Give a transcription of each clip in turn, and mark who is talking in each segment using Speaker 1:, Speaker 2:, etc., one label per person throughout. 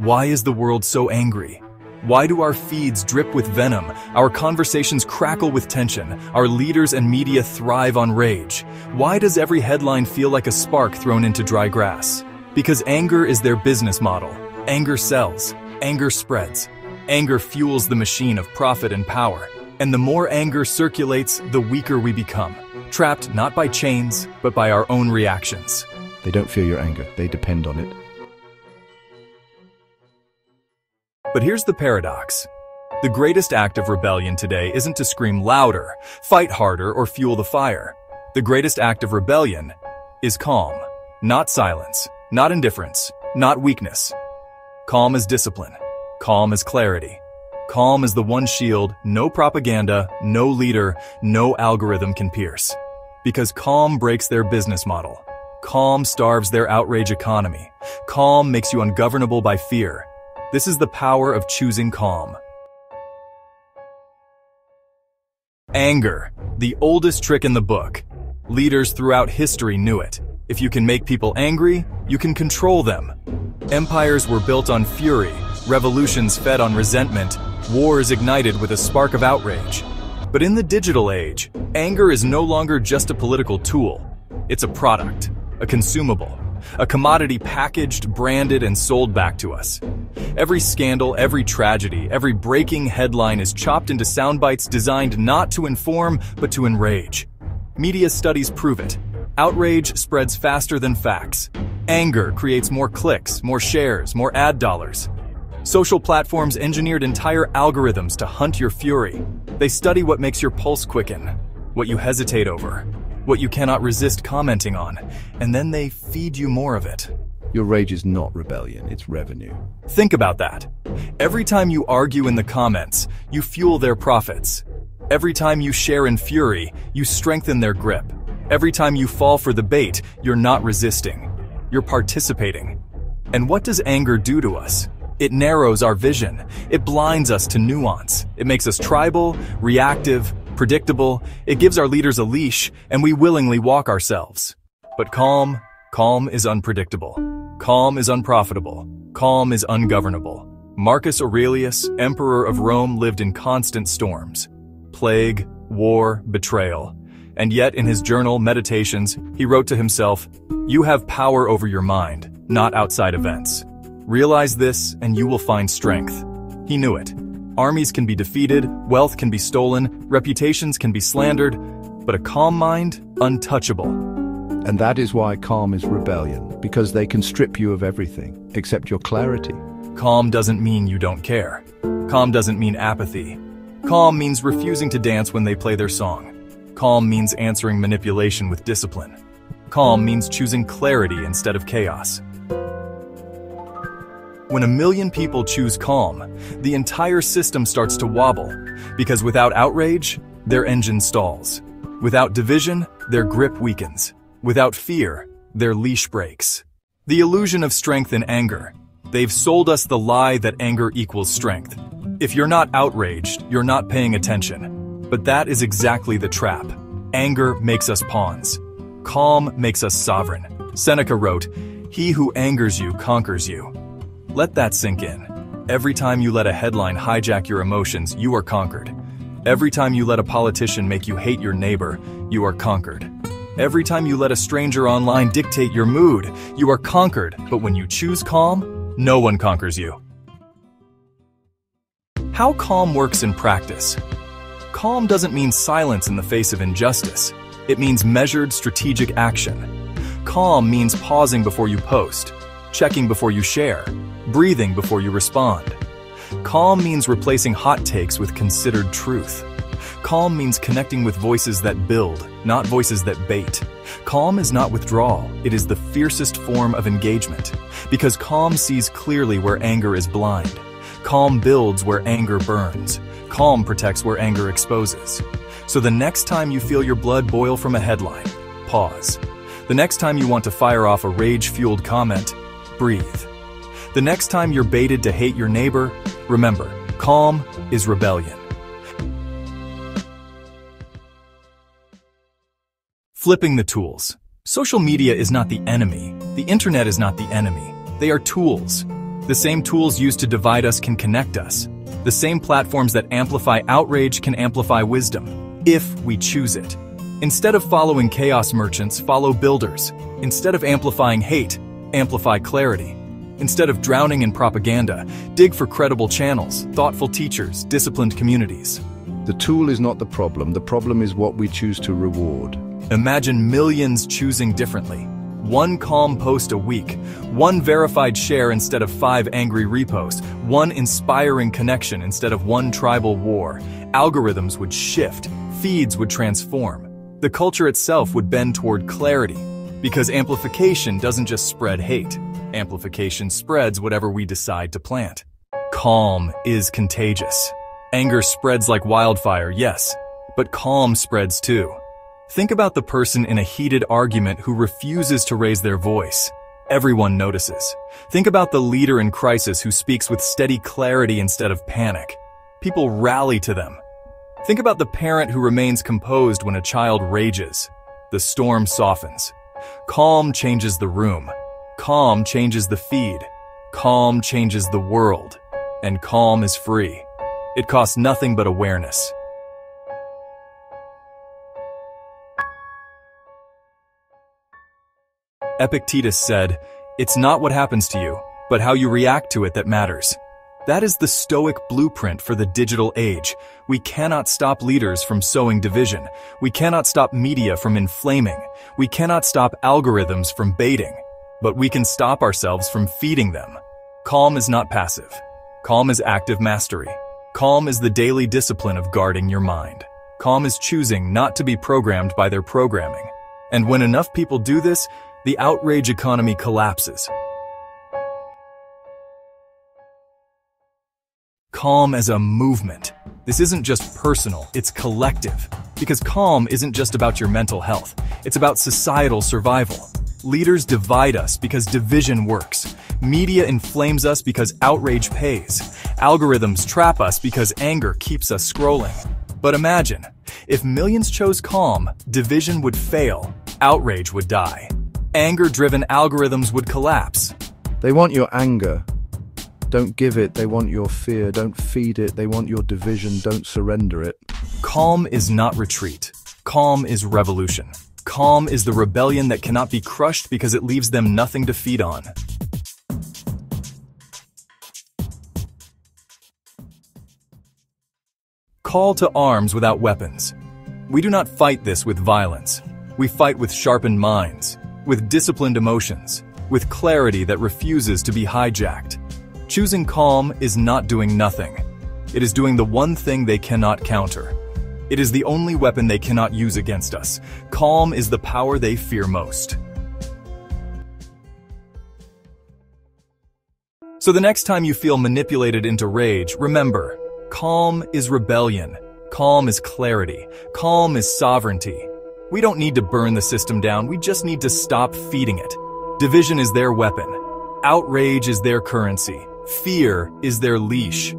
Speaker 1: Why is the world so angry? Why do our feeds drip with venom, our conversations crackle with tension, our leaders and media thrive on rage? Why does every headline feel like a spark thrown into dry grass? Because anger is their business model. Anger sells. Anger spreads. Anger fuels the machine of profit and power. And the more anger circulates, the weaker we become. Trapped not by chains, but by our own reactions.
Speaker 2: They don't feel your anger, they depend on it.
Speaker 1: But here's the paradox. The greatest act of rebellion today isn't to scream louder, fight harder, or fuel the fire. The greatest act of rebellion is calm. Not silence, not indifference, not weakness. Calm is discipline. Calm is clarity. Calm is the one shield no propaganda, no leader, no algorithm can pierce. Because calm breaks their business model. Calm starves their outrage economy. Calm makes you ungovernable by fear. This is the power of choosing calm. Anger, the oldest trick in the book. Leaders throughout history knew it. If you can make people angry, you can control them. Empires were built on fury, revolutions fed on resentment, wars ignited with a spark of outrage. But in the digital age, anger is no longer just a political tool. It's a product, a consumable, a commodity packaged, branded, and sold back to us. Every scandal, every tragedy, every breaking headline is chopped into sound bites designed not to inform, but to enrage. Media studies prove it. Outrage spreads faster than facts. Anger creates more clicks, more shares, more ad dollars. Social platforms engineered entire algorithms to hunt your fury. They study what makes your pulse quicken, what you hesitate over, what you cannot resist commenting on, and then they feed you more of it.
Speaker 2: Your rage is not rebellion, it's revenue.
Speaker 1: Think about that. Every time you argue in the comments, you fuel their profits. Every time you share in fury, you strengthen their grip. Every time you fall for the bait, you're not resisting. You're participating. And what does anger do to us? It narrows our vision. It blinds us to nuance. It makes us tribal, reactive, predictable. It gives our leaders a leash, and we willingly walk ourselves. But calm is unpredictable. Calm is unprofitable. Calm is ungovernable. Marcus Aurelius, emperor of Rome, lived in constant storms. Plague, war, betrayal. And yet in his journal, Meditations, he wrote to himself, "You have power over your mind, not outside events. Realize this and you will find strength." He knew it. Armies can be defeated, wealth can be stolen, reputations can be slandered, but a calm mind, untouchable.
Speaker 2: And that is why calm is rebellion, because they can strip you of everything, except your clarity.
Speaker 1: Calm doesn't mean you don't care. Calm doesn't mean apathy. Calm means refusing to dance when they play their song. Calm means answering manipulation with discipline. Calm means choosing clarity instead of chaos. When 1 million people choose calm, the entire system starts to wobble, because without outrage, their engine stalls. Without division, their grip weakens. Without fear, their leash breaks. The illusion of strength in anger. They've sold us the lie that anger equals strength. If you're not outraged, you're not paying attention. But that is exactly the trap. Anger makes us pawns. Calm makes us sovereign. Seneca wrote, "He who angers you conquers you." Let that sink in. Every time you let a headline hijack your emotions, you are conquered. Every time you let a politician make you hate your neighbor, you are conquered. Every time you let a stranger online dictate your mood, you are conquered. But when you choose calm, no one conquers you. How calm works in practice. Calm doesn't mean silence in the face of injustice. It means measured, strategic action. Calm means pausing before you post, checking before you share, breathing before you respond. Calm means replacing hot takes with considered truth. Calm means connecting with voices that build, not voices that bait. Calm is not withdrawal, it is the fiercest form of engagement. Because calm sees clearly where anger is blind. Calm builds where anger burns. Calm protects where anger exposes. So the next time you feel your blood boil from a headline, pause. The next time you want to fire off a rage-fueled comment, breathe. The next time you're baited to hate your neighbor, remember, calm is rebellion. Flipping the tools. Social media is not the enemy. The internet is not the enemy. They are tools. The same tools used to divide us can connect us. The same platforms that amplify outrage can amplify wisdom, if we choose it. Instead of following chaos merchants, follow builders. Instead of amplifying hate, amplify clarity. Instead of drowning in propaganda, dig for credible channels, thoughtful teachers, disciplined communities.
Speaker 2: The tool is not the problem is what we choose to reward.
Speaker 1: Imagine millions choosing differently. One calm post a week, one verified share instead of 5 angry reposts, one inspiring connection instead of one tribal war. Algorithms would shift, feeds would transform. The culture itself would bend toward clarity, because amplification doesn't just spread hate. Amplification spreads whatever we decide to plant. Calm is contagious. Anger spreads like wildfire, yes, but calm spreads too. Think about the person in a heated argument who refuses to raise their voice. Everyone notices. Think about the leader in crisis who speaks with steady clarity instead of panic. People rally to them. Think about the parent who remains composed when a child rages. The storm softens. Calm changes the room. Calm changes the feed. Calm changes the world. And calm is free. It costs nothing but awareness. Epictetus said, "It's not what happens to you, but how you react to it that matters." That is the Stoic blueprint for the digital age. We cannot stop leaders from sowing division. We cannot stop media from inflaming. We cannot stop algorithms from baiting. But we can stop ourselves from feeding them. Calm is not passive. Calm is active mastery. Calm is the daily discipline of guarding your mind. Calm is choosing not to be programmed by their programming. And when enough people do this, the outrage economy collapses. Calm as a movement. This isn't just personal, it's collective. Because calm isn't just about your mental health, it's about societal survival. Leaders divide us because division works. Media inflames us because outrage pays. Algorithms trap us because anger keeps us scrolling. But imagine, if millions chose calm, division would fail, outrage would die. Anger-driven algorithms would collapse.
Speaker 2: They want your anger. Don't give it, they want your fear. Don't feed it, they want your division. Don't surrender it.
Speaker 1: Calm is not retreat. Calm is revolution. Calm is the rebellion that cannot be crushed because it leaves them nothing to feed on. Call to arms without weapons. We do not fight this with violence. We fight with sharpened minds, with disciplined emotions, with clarity that refuses to be hijacked. Choosing calm is not doing nothing. It is doing the one thing they cannot counter. It is the only weapon they cannot use against us. Calm is the power they fear most. So the next time you feel manipulated into rage, remember, calm is rebellion. Calm is clarity. Calm is sovereignty. We don't need to burn the system down, we just need to stop feeding it. Division is their weapon. Outrage is their currency. Fear is their leash.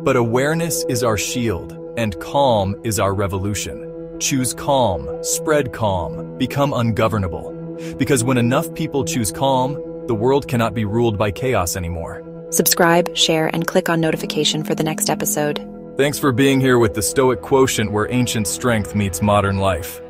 Speaker 1: But awareness is our shield, and calm is our revolution. Choose calm, spread calm, become ungovernable. Because when enough people choose calm, the world cannot be ruled by chaos anymore.
Speaker 3: Subscribe, share, and click on notification for the next episode.
Speaker 1: Thanks for being here with the Stoic Quotient, where ancient strength meets modern life.